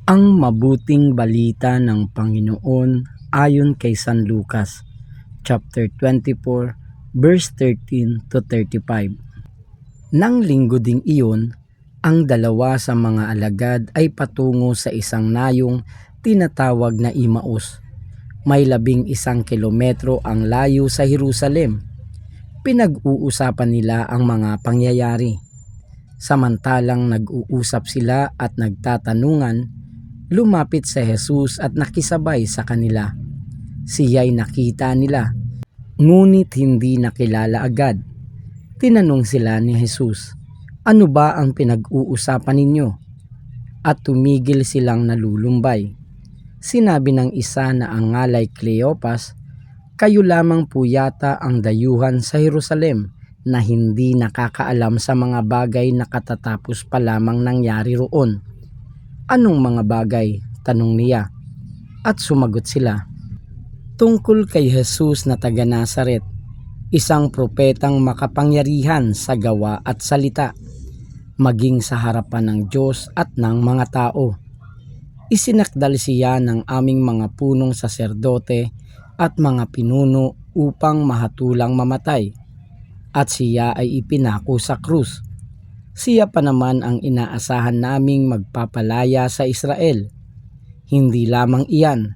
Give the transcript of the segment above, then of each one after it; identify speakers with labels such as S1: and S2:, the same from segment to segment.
S1: Ang mabuting balita ng Panginoon ayon kay San Lucas, chapter 24, verse 13 to 35. Nang linggo ding iyon, ang dalawa sa mga alagad ay patungo sa isang nayong tinatawag na Imaus. May 11 kilometro ang layo sa Jerusalem. Pinag-uusapan nila ang mga pangyayari. Samantalang nag-uusap sila at nagtatanungan, lumapit si Jesus at nakisabay sa kanila. Siya'y nakita nila, ngunit hindi nakilala agad. Tinanong sila ni Jesus, "Ano ba ang pinag-uusapan ninyo?" At tumigil silang nalulumbay. Sinabi ng isa na ang ngalay Cleopas, "Kayo lamang po yata ang dayuhan sa Jerusalem na hindi nakakaalam sa mga bagay na katatapos pa lamang nangyari roon." "Anong mga bagay?" tanong niya. At sumagot sila, "Tungkol kay Jesus na taga Nazaret, isang propetang makapangyarihan sa gawa at salita, maging sa harapan ng Diyos at ng mga tao. Isinakdal siya ng aming mga punong saserdote at mga pinuno upang mahatulang mamatay, at siya ay ipinako sa krus. Siya pa naman ang inaasahan naming magpapalaya sa Israel. Hindi lamang iyan,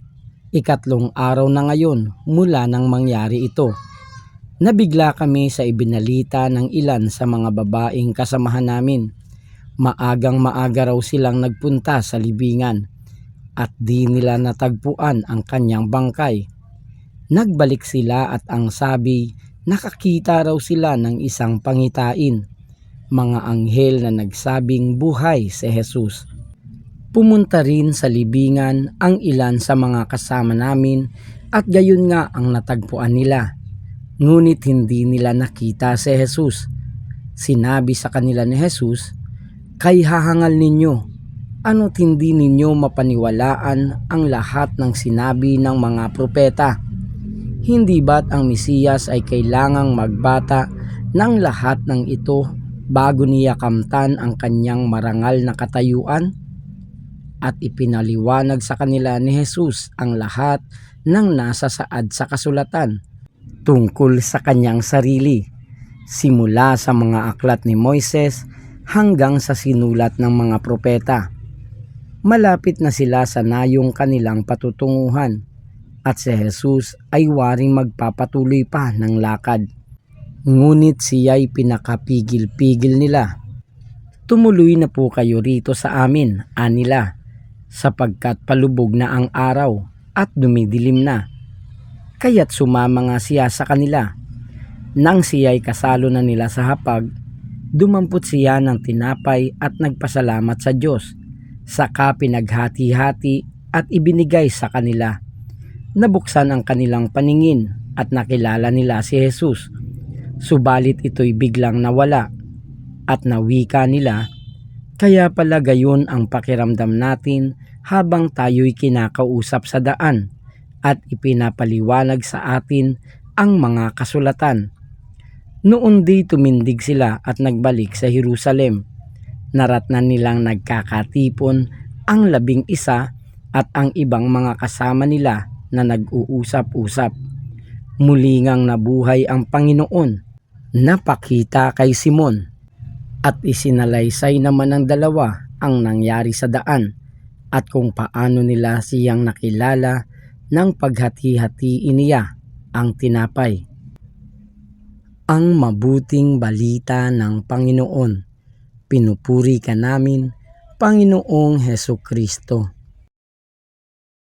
S1: 3 araw na ngayon mula nang mangyari ito. Nabigla kami sa ibinalita ng ilan sa mga babaeng kasamahan namin. Maagang maaga raw silang nagpunta sa libingan at di nila natagpuan ang kanyang bangkay. Nagbalik sila at ang sabi, nakakita raw sila ng isang pangitain, mga anghel na nagsabing buhay si Jesus. Pumunta rin sa libingan ang ilan sa mga kasama namin at gayon nga ang natagpuan nila. Ngunit hindi nila nakita si Jesus. Sinabi sa kanila ni Jesus, "Kay hahangal ninyo, ano't hindi ninyo mapaniwalaan ang lahat ng sinabi ng mga propeta? Hindi ba't ang Mesiyas ay kailangang magbata ng lahat ng ito bago niya kamtan ang kanyang marangal na katayuan?" At ipinaliwanag sa kanila ni Jesus ang lahat ng nasa saad sa kasulatan tungkol sa kanyang sarili, simula sa mga aklat ni Moises hanggang sa sinulat ng mga propeta. Malapit na sila sa nayong kanilang patutunguhan, at si Jesus ay waring magpapatuloy pa ng lakad. Ngunit siya'y pinakapigil-pigil nila. "Tumuloy na po kayo rito sa amin," anila, "sapagkat palubog na ang araw at dumidilim na." Kaya't sumama nga siya sa kanila. Nang siya'y kasalo na nila sa hapag, dumampot siya ng tinapay at nagpasalamat sa Diyos. Saka pinaghati-hati at ibinigay sa kanila. Nabuksan ang kanilang paningin at nakilala nila si Jesus. Subalit ito'y biglang nawala at nawika nila, "Kaya pala gayon ang pakiramdam natin habang tayo'y kinakausap sa daan at ipinapaliwanag sa atin ang mga kasulatan." Noon di tumindig sila at nagbalik sa Jerusalem. Naratnan nilang nagkakatipon ang 11 at ang ibang mga kasama nila na nag-uusap-usap. Muli ngang nabuhay ang Panginoon. Napakita kay Simon. At isinalaysay naman ng dalawa ang nangyari sa daan at kung paano nila siyang nakilala ng paghati-hatiin niya ang tinapay. Ang mabuting balita ng Panginoon. Pinupuri ka namin, Panginoong Hesukristo.